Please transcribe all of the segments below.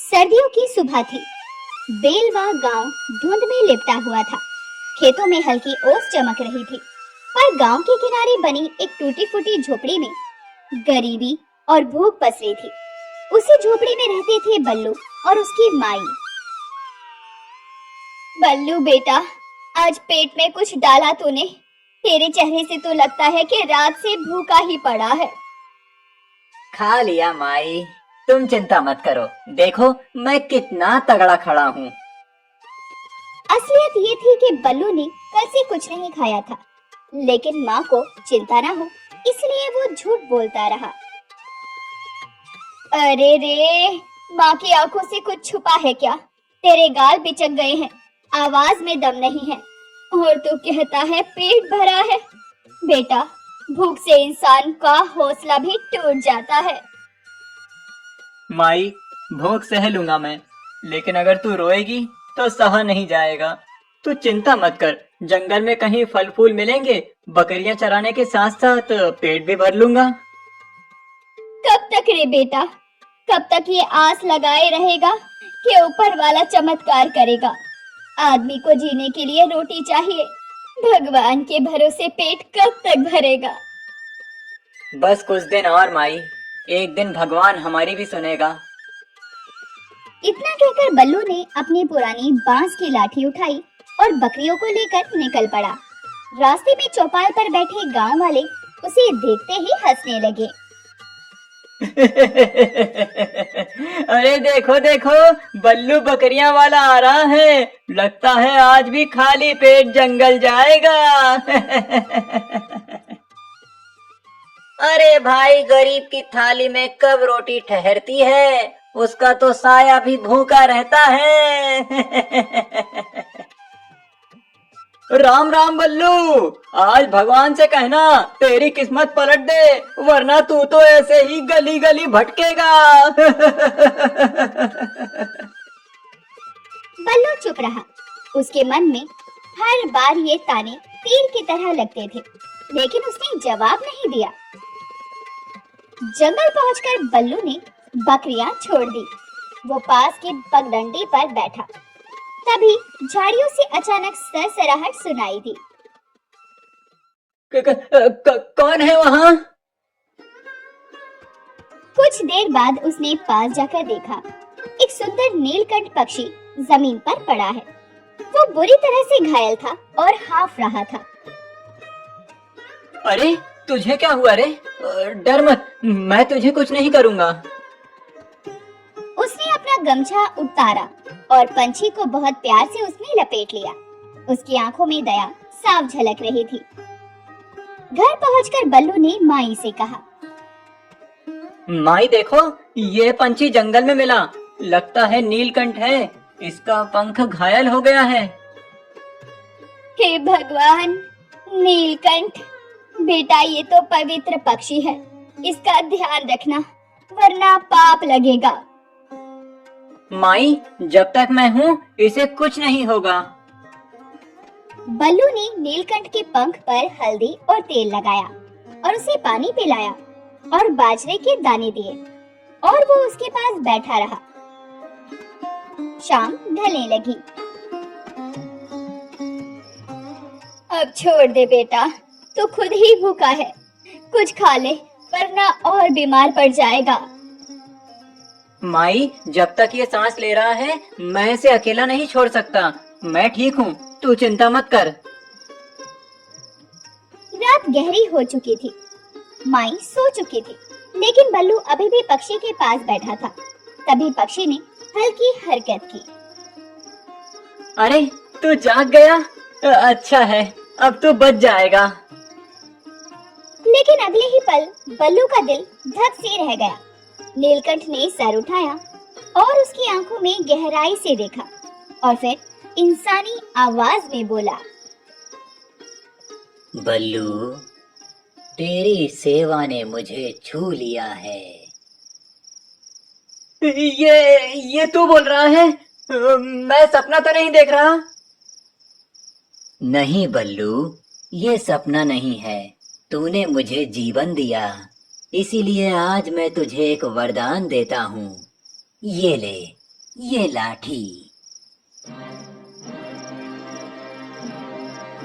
सर्दियों की सुबह थी। बेलवा गांव धुंध में लिपटा हुआ था। खेतों में हल्की ओस चमक रही थी, पर गांव के किनारे बनी एक टूटी फूटी झोपड़ी में गरीबी और भूख पसरी थी। उसी झोपड़ी में रहते थे बल्लू और उसकी माई। बल्लू बेटा, आज पेट में कुछ डाला तूने? तेरे चेहरे से तो लगता है कि रात से भूखा ही पड़ा है। खा लिया माई, तुम चिंता मत करो, देखो मैं कितना तगड़ा खड़ा हूँ। असलियत ये थी कि बल्लू ने कल से कुछ नहीं खाया था, लेकिन माँ को चिंता ना हो इसलिए वो झूठ बोलता रहा। अरे रे, माँ की आंखों से कुछ छुपा है क्या? तेरे गाल बिचक गए हैं, आवाज में दम नहीं है, और तू कहता है पेट भरा है। बेटा, भूख से इंसान का हौसला भी टूट जाता है। माई, भूख सह लूंगा मैं, लेकिन अगर तू रोएगी तो सहा नहीं जाएगा। तू चिंता मत कर, जंगल में कहीं फल फूल मिलेंगे, बकरियां चराने के साथ साथ पेट भी भर लूंगा। कब तक रे बेटा, कब तक ये आस लगाए रहेगा कि ऊपर वाला चमत्कार करेगा? आदमी को जीने के लिए रोटी चाहिए, भगवान के भरोसे पेट कब तक भरेगा? बस कुछ दिन और माई, एक दिन भगवान हमारी भी सुनेगा। इतना कहकर बल्लू ने अपनी पुरानी बांस की लाठी उठाई और बकरियों को लेकर निकल पड़ा। रास्ते में चौपाल पर बैठे गांव वाले उसे देखते ही हंसने लगे। अरे देखो देखो, बल्लू बकरियां वाला आ रहा है, लगता है आज भी खाली पेट जंगल जाएगा। अरे भाई, गरीब की थाली में कब रोटी ठहरती है, उसका तो साया भी भूखा रहता है। राम राम बल्लू, आज भगवान से कहना तेरी किस्मत पलट दे, वरना तू तो ऐसे ही गली गली भटकेगा। बल्लू चुप रहा। उसके मन में हर बार ये ताने तीर की तरह लगते थे, लेकिन उसने जवाब नहीं दिया। जंगल पहुंचकर बल्लू ने बकरियां छोड़ दी। वो पास के पगडंडी पर बैठा। तभी झाड़ियों से अचानक सरसराहट सुनाई दी। कौन है वहाँ? कुछ देर बाद उसने पास जाकर देखा, एक सुंदर नीलकंठ पक्षी जमीन पर पड़ा है। वो बुरी तरह से घायल था और हाफ रहा था। अरे तुझे क्या हुआ रे? डर मत, मैं तुझे कुछ नहीं करूँगा। उसने अपना गमछा उतारा और पंछी को बहुत प्यार से उसने लपेट लिया। उसकी आंखों में दया साफ झलक रही थी। घर पहुंचकर बल्लू ने माई से कहा, माई देखो, ये पंछी जंगल में मिला, लगता है नीलकंठ है, इसका पंख घायल हो गया है। हे भगवान, नीलकंठ बेटा, ये तो पवित्र पक्षी है, इसका ध्यान रखना वरना पाप लगेगा। माई, जब तक मैं हूँ इसे कुछ नहीं होगा। बल्लू ने नीलकंठ के पंख पर हल्दी और तेल लगाया और उसे पानी पिलाया और बाजरे के दाने दिए, और वो उसके पास बैठा रहा। शाम ढलने लगी। अब छोड़ दे बेटा, तू खुद ही भूखा है, कुछ खा ले वरना और बीमार पड़ जाएगा। माई, जब तक ये सांस ले रहा है मैं इसे अकेला नहीं छोड़ सकता। मैं ठीक हूँ, तू चिंता मत कर। रात गहरी हो चुकी थी। माई सो चुकी थी, लेकिन बल्लू अभी भी पक्षी के पास बैठा था। तभी पक्षी ने हल्की हरकत की। अरे तू जाग गया? अच्छा है, अब तो बच जाएगा। लेकिन अगले ही पल बल्लू का दिल धक से रह गया। नीलकंठ ने सर उठाया और उसकी आंखों में गहराई से देखा, और फिर इंसानी आवाज में बोला, बल्लू, तेरी सेवा ने मुझे छू लिया है। ये तू बोल रहा है? मैं सपना तो नहीं देख रहा? नहीं बल्लू, ये सपना नहीं है। तूने मुझे जीवन दिया, इसीलिए आज मैं तुझे एक वरदान देता हूँ। ये ले, ये लाठी।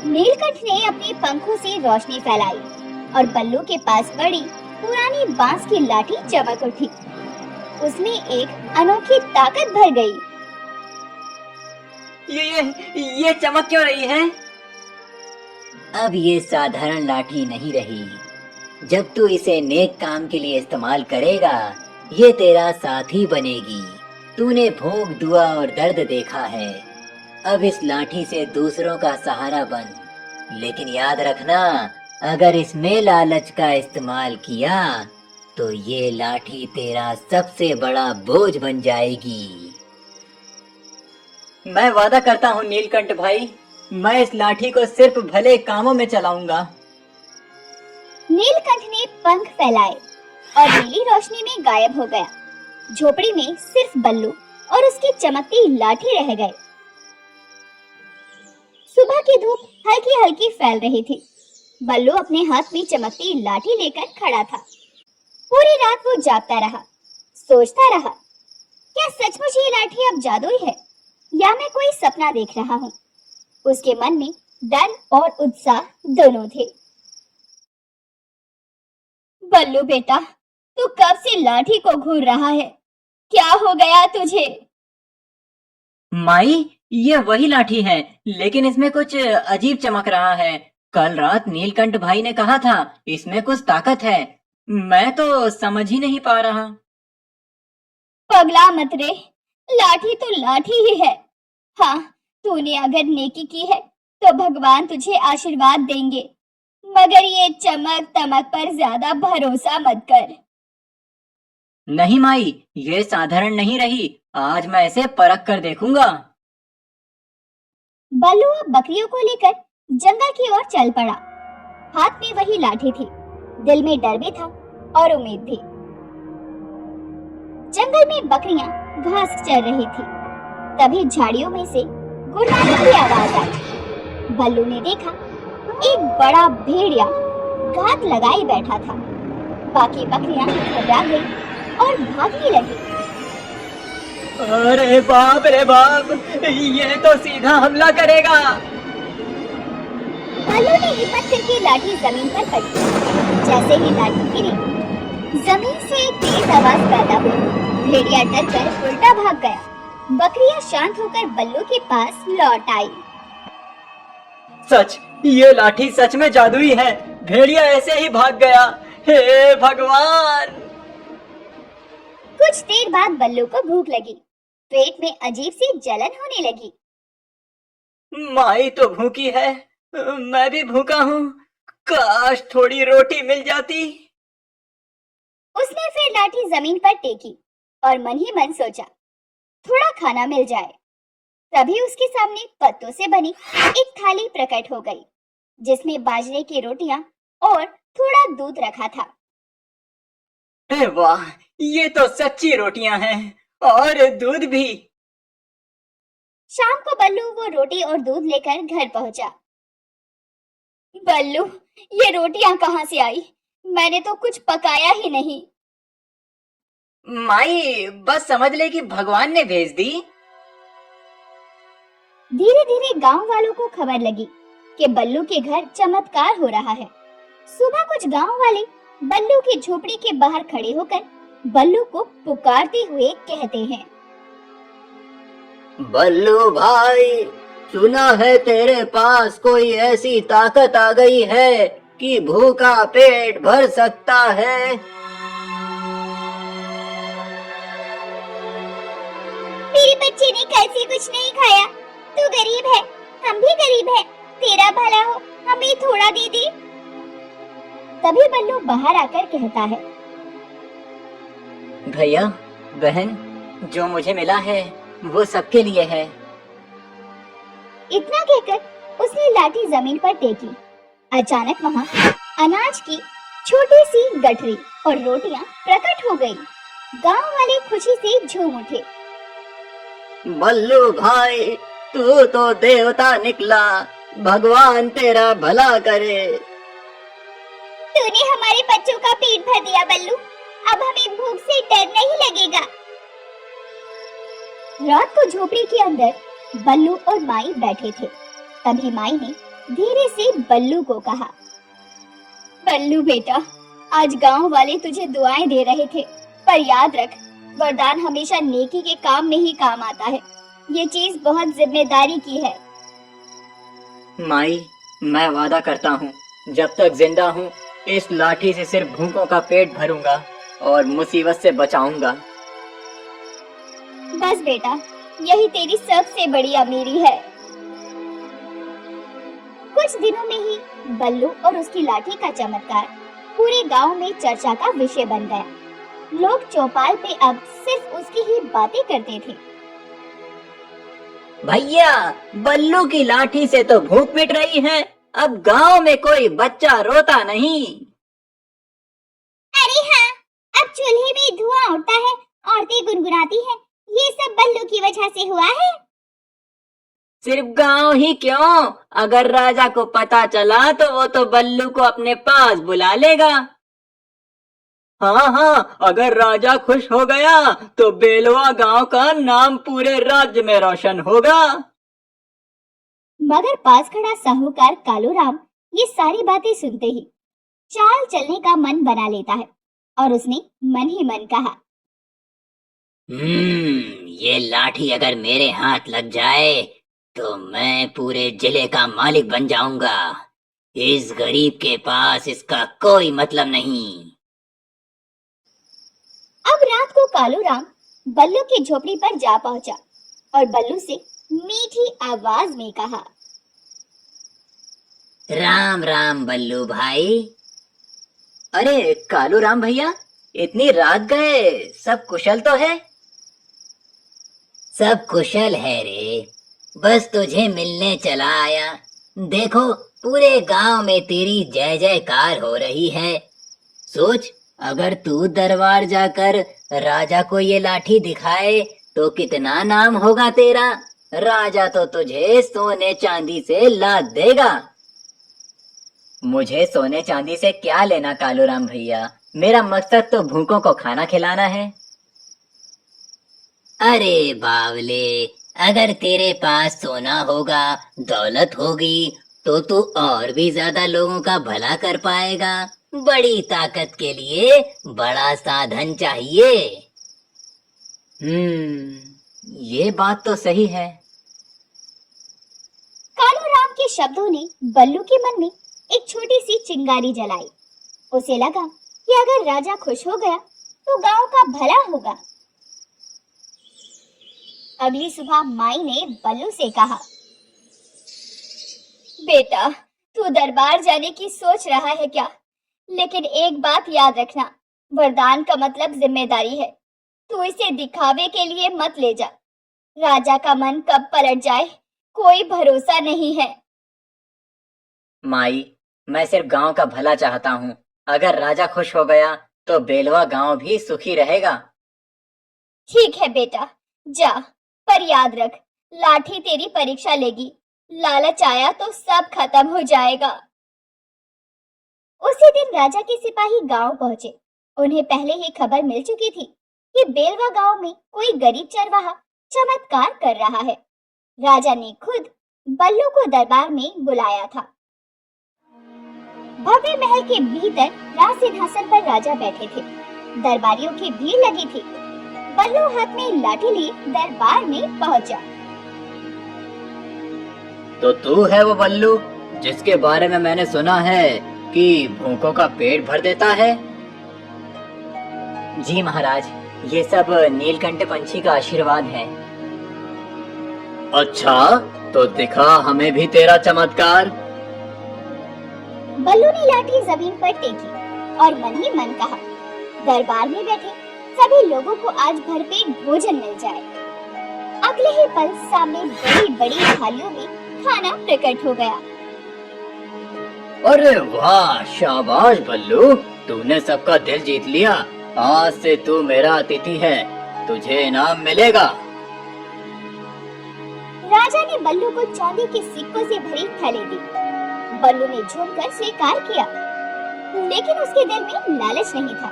नीलकंठ ने अपने पंखों से रोशनी फैलाई और बल्लू के पास पड़ी पुरानी बांस की लाठी चमक उठी। उसमें एक अनोखी ताकत भर गई। ये चमक क्यों रही है? अब ये साधारण लाठी नहीं रही। जब तू इसे नेक काम के लिए इस्तेमाल करेगा, ये तेरा साथी बनेगी। तूने भूख, दुआ और दर्द देखा है। अब इस लाठी से दूसरों का सहारा बन। लेकिन याद रखना, अगर इसमें लालच का इस्तेमाल किया तो ये लाठी तेरा सबसे बड़ा बोझ बन जाएगी। मैं वादा करता हूँ नीलकंठ भाई, मैं इस लाठी को सिर्फ भले कामों में चलाऊंगा। नीलकंठ ने पंख फैलाए और नीली रोशनी में गायब हो गया। झोपड़ी में सिर्फ बल्लू और उसकी चमकती लाठी रह गए। सुबह की धूप हल्की हल्की फैल रही थी। बल्लू अपने हाथ में चमकती लाठी लेकर खड़ा था। पूरी रात वो जागता रहा, सोचता रहा, क्या सचमुच ये लाठी अब जादुई है या मैं कोई सपना देख रहा हूँ। उसके मन में डर और उत्साह दोनों थे। बल्लू बेटा, तू कब से लाठी को घूर रहा है? क्या हो गया तुझे? माई, ये वही लाठी है, लेकिन इसमें कुछ अजीब चमक रहा है। कल रात नीलकंठ भाई ने कहा था इसमें कुछ ताकत है। मैं तो समझ ही नहीं पा रहा। पगला मत रे, लाठी तो लाठी ही है। हाँ, तूने अगर नेकी की है तो भगवान तुझे आशीर्वाद देंगे, मगर ये चमक तमक पर ज्यादा भरोसा मत कर। नहीं माई, ये साधारण नहीं रही। आज मैं इसे परख कर देखूंगा। बल्लू अब बकरियों को लेकर जंगल की ओर चल पड़ा। हाथ में वही लाठी थी, दिल में डर भी था और उम्मीद भी। जंगल में बकरियां घास चर रही थी। तभी झाड़ियों में से गुर्राने की आवाज आई। बल्लू ने देखा एक बड़ा भेड़िया घात लगाए बैठा था। बाकी बकरियां घबरा गई और भागने लगी। अरे बाप रे बाप, ये तो सीधा हमला करेगा। बल्लू ने हिम्मत करके लाठी जमीन पर पटकी। जैसे ही लाठी गिरी, जमीन से एक तेज आवाज पैदा हुई। भेड़िया डरकर उल्टा भाग गया। बकरियां शांत होकर बल्लू के पास लौट आई। सच, ये लाठी सच में जादुई है। भेड़िया ऐसे ही भाग गया। हे भगवान! कुछ देर बाद बल्लू को भूख लगी। पेट में अजीब सी जलन होने लगी। माई तो भूखी है, मैं भी भूखा हूँ। काश थोड़ी रोटी मिल जाती। उसने फिर लाठी जमीन पर टेकी और मन ही मन सोचा, थोड़ा खाना मिल जाए। तभी उसके सामने पत्तों से बनी एक थाली प्रकट हो गई, जिसमें बाजरे की रोटियां और थोड़ा दूध रखा था। अरे वाह, ये तो सच्ची रोटियां हैं और दूध भी। शाम को बल्लू वो रोटी और दूध लेकर घर पहुंचा। बल्लू, ये रोटियां कहाँ से आई? मैंने तो कुछ पकाया ही नहीं। माई, बस समझ ले कि भगवान ने भेज दी। धीरे धीरे गांव वालों को खबर लगी कि बल्लू के घर चमत्कार हो रहा है। सुबह कुछ गांव वाले बल्लू की झोपड़ी के बाहर खड़े होकर बल्लू को पुकारते हुए कहते हैं, बल्लू भाई, सुना है तेरे पास कोई ऐसी ताकत आ गई है कि भूखा पेट भर सकता है। मेरे बच्चे ने कल से कुछ नहीं खाया। तू गरीब है, हम भी गरीब हैं। तेरा भला हो, हमें थोड़ा दे दे। तभी बल्लू बाहर आकर कहता है, भैया बहन, जो मुझे मिला है वो सबके लिए है। इतना कहकर उसने लाठी जमीन पर टेकी। अचानक वहाँ अनाज की छोटी सी गठरी और रोटियां प्रकट हो गई। गांव वाले खुशी से झूम उठे। बल्लू भाई, तू तो देवता निकला, भगवान तेरा भला करे। तूने हमारे बच्चों का पेट भर दिया बल्लू, अब हमें भूख से डर नहीं लगेगा। रात को झोपड़ी के अंदर बल्लू और माई बैठे थे। तभी माई ने धीरे से बल्लू को कहा, बल्लू बेटा, आज गांव वाले तुझे दुआएं दे रहे थे, पर याद रख, वरदान हमेशा नेकी के काम में ही काम आता है। ये चीज बहुत जिम्मेदारी की है। माई, मैं वादा करता हूँ, जब तक जिंदा हूँ इस लाठी से सिर्फ भूखों का पेट भरूंगा और मुसीबत से बचाऊंगा। बस बेटा, यही तेरी सबसे बड़ी अमीरी है। कुछ दिनों में ही बल्लू और उसकी लाठी का चमत्कार पूरे गांव में चर्चा का विषय बन गया। लोग चौपाल पे अब सिर्फ उसकी ही बातें करते थे। भैया, बल्लू की लाठी से तो भूख मिट रही है, अब गांव में कोई बच्चा रोता नहीं। अरे हाँ, अब चूल्हे में धुआं उठता है, औरतें गुनगुनाती हैं, ये सब बल्लू की वजह से हुआ है। सिर्फ गांव ही क्यों, अगर राजा को पता चला तो वो तो बल्लू को अपने पास बुला लेगा। हाँ हाँ, अगर राजा खुश हो गया तो बेलवा गांव का नाम पूरे राज्य में रोशन होगा। मगर पास खड़ा साहूकार कालूराम ये सारी बातें सुनते ही चाल चलने का मन बना लेता है और उसने मन ही मन कहा, ये लाठी अगर मेरे हाथ लग जाए तो मैं पूरे जिले का मालिक बन जाऊंगा। इस गरीब के पास इसका कोई मतलब नहीं। अब रात को कालूराम बल्लू की झोपड़ी पर जा पहुंचा और बल्लू से मीठी आवाज में कहा, राम राम बल्लू भाई। अरे कालूराम भैया, इतनी रात गए, सब कुशल तो है? सब कुशल है रे, बस तुझे मिलने चला आया। देखो, पूरे गांव में तेरी जय जयकार हो रही है। सोच, अगर तू दरबार जाकर राजा को ये लाठी दिखाए तो कितना नाम होगा तेरा। राजा तो तुझे सोने चांदी से लाद देगा। मुझे सोने चांदी से क्या लेना कालूराम भैया, मेरा मकसद तो भूखों को खाना खिलाना है। अरे बावले, अगर तेरे पास सोना होगा, दौलत होगी, तो तू और भी ज्यादा लोगों का भला कर पाएगा। बड़ी ताकत के लिए बड़ा साधन चाहिए। ये बात तो सही है। कालूराम के शब्दों ने बल्लू के मन में एक छोटी सी चिंगारी जलाई। उसे लगा कि अगर राजा खुश हो गया तो गांव का भला होगा। अगली सुबह माई ने बल्लू से कहा, बेटा, तू दरबार जाने की सोच रहा है क्या? लेकिन एक बात याद रखना, वरदान का मतलब जिम्मेदारी है। तू इसे दिखावे के लिए मत ले जा। राजा का मन कब पलट जाए कोई भरोसा नहीं है। माई, मैं सिर्फ गांव का भला चाहता हूँ। अगर राजा खुश हो गया तो बेलवा गांव भी सुखी रहेगा। ठीक है बेटा, जा, पर याद रख, लाठी तेरी परीक्षा लेगी। लालच आया तो सब खत्म हो जाएगा। उसी दिन राजा के सिपाही गांव पहुंचे। उन्हें पहले ही खबर मिल चुकी थी कि बेलवा गांव में कोई गरीब चरवाहा चमत्कार कर रहा है। राजा ने खुद बल्लू को दरबार में बुलाया था। भव्य महल के भीतर राज सिंहासन पर राजा बैठे थे। दरबारियों की भीड़ लगी थी। बल्लू हाथ में लाठी लिए दरबार में पहुंचा। तो तू है वो बल्लू जिसके बारे में मैंने सुना है कि भूखों का पेट भर देता है? जी महाराज, ये सब नीलकंठ पंछी का आशीर्वाद है। अच्छा, तो दिखा हमें भी तेरा चमत्कार। बल्लू ने लाठी जमीन पर टेकी और मन ही मन कहा, दरबार में बैठे सभी लोगों को आज भरपेट भोजन मिल जाए। अगले ही पल सामने बड़ी बड़ी थालियों में खाना प्रकट हो गया। अरे वाह, शाबाश बल्लू, तूने सबका दिल जीत लिया। आज से तू मेरा अतिथि है, तुझे इनाम मिलेगा। राजा ने बल्लू को चांदी के सिक्कों से भरी थैली दी। बल्लू ने झूमकर स्वीकार किया, लेकिन उसके दिल में लालच नहीं था।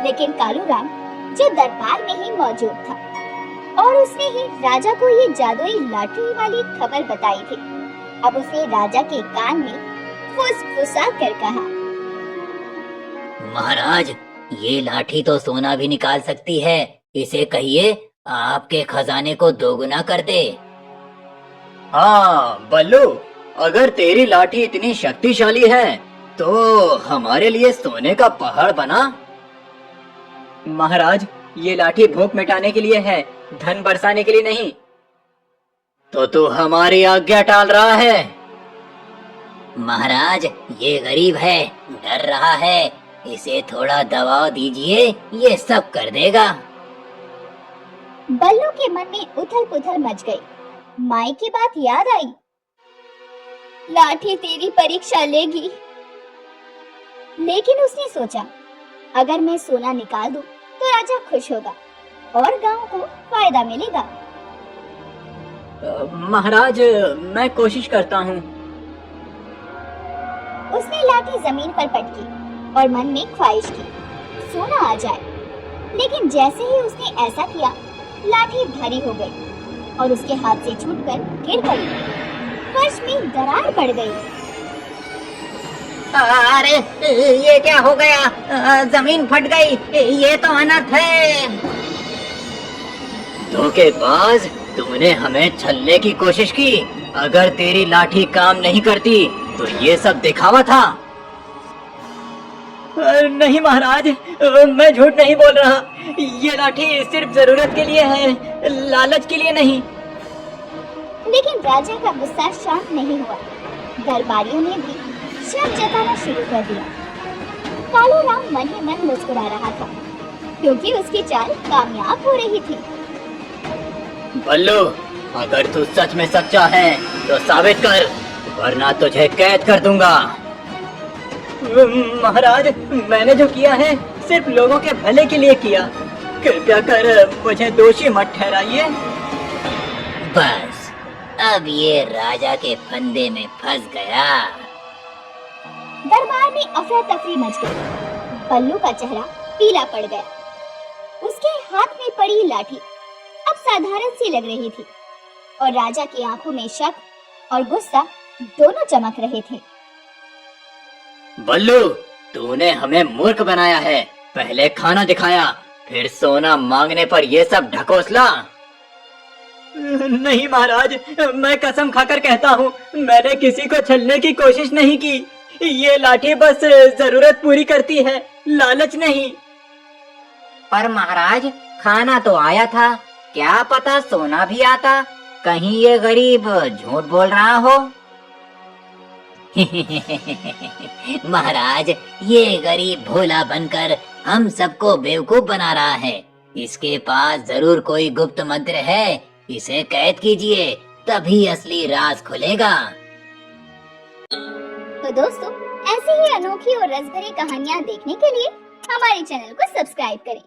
लेकिन कालू राम जो दरबार में ही मौजूद था और उसने ही राजा को ये जादुई लाठी वाली खबर बताई थी, अब उसने राजा के कान में फुसफुसा कर कहा, महाराज, ये लाठी तो सोना भी निकाल सकती है। इसे कहिए आपके खजाने को दोगुना कर दे। हाँ बल्लू, अगर तेरी लाठी इतनी शक्तिशाली है तो हमारे लिए सोने का पहाड़ बना। महाराज, ये लाठी भूख मिटाने के लिए है, धन बरसाने के लिए नहीं। तो तू हमारी आज्ञा टाल रहा है। महाराज, ये गरीब है, डर रहा है, इसे थोड़ा दबाव दीजिए, ये सब कर देगा। बल्लू के मन में उथल पुथल मच गई। माई की बात याद आई, लाठी तेरी परीक्षा लेगी। लेकिन उसने सोचा, अगर मैं सोना निकाल दूं तो राजा खुश होगा और गांव को फायदा मिलेगा। महाराज, मैं कोशिश करता हूँ। उसने लाठी जमीन पर पटकी और मन में ख्वाहिश की, सोना आ जाए। लेकिन जैसे ही उसने ऐसा किया, लाठी भारी हो गई और उसके हाथ से छूटकर गिर पड़ी। फर्श में दरार पड़ गई। अरे, ये क्या हो गया? जमीन फट गई, ये तो अनर्थ है। धोखेबाज, तूने हमें छलने की कोशिश की। अगर तेरी लाठी काम नहीं करती तो ये सब दिखावा था। नहीं महाराज, मैं झूठ नहीं बोल रहा। ये लाठी सिर्फ जरूरत के लिए है, लालच के लिए नहीं। लेकिन राजा का गुस्सा शांत नहीं हुआ। दरबारियों ने भी शक जताना शुरू कर दिया। कालू राम मन ही मन मुस्कुरा रहा था, क्योंकि उसकी चाल कामयाब हो रही थी। बल्लू, अगर तू सच में सच्चा है तो साबित कर, वरना तुझे कैद कर दूंगा। महाराज, मैंने जो किया है सिर्फ लोगों के भले के लिए किया। कृपया कर मुझे दोषी मत ठहराइए। बस, अब ये राजा के फंदे में फंस गया। दरबार में अफरा तफरी मच गई। बल्लू का चेहरा पीला पड़ गया। उसके हाथ में पड़ी लाठी अब साधारण सी लग रही थी और राजा की आंखों में शक और गुस्सा दोनों चमक रहे थे। बल्लू, तूने हमें मूर्ख बनाया है। पहले खाना दिखाया, फिर सोना मांगने पर ये सब ढकोसला। नहीं महाराज, मैं कसम खाकर कहता हूँ, मैंने किसी को छलने की कोशिश नहीं की। ये लाठी बस जरूरत पूरी करती है, लालच नहीं। पर महाराज, खाना तो आया था, क्या पता सोना भी आता। कहीं ये गरीब झूठ बोल रहा हो। महाराज, ये गरीब भोला बनकर हम सबको बेवकूफ बना रहा है। इसके पास जरूर कोई गुप्त मंत्र है, इसे कैद कीजिए, तभी असली राज खुलेगा। तो दोस्तों, ऐसी ही अनोखी और रसभरी कहानियाँ देखने के लिए हमारे चैनल को सब्सक्राइब करें।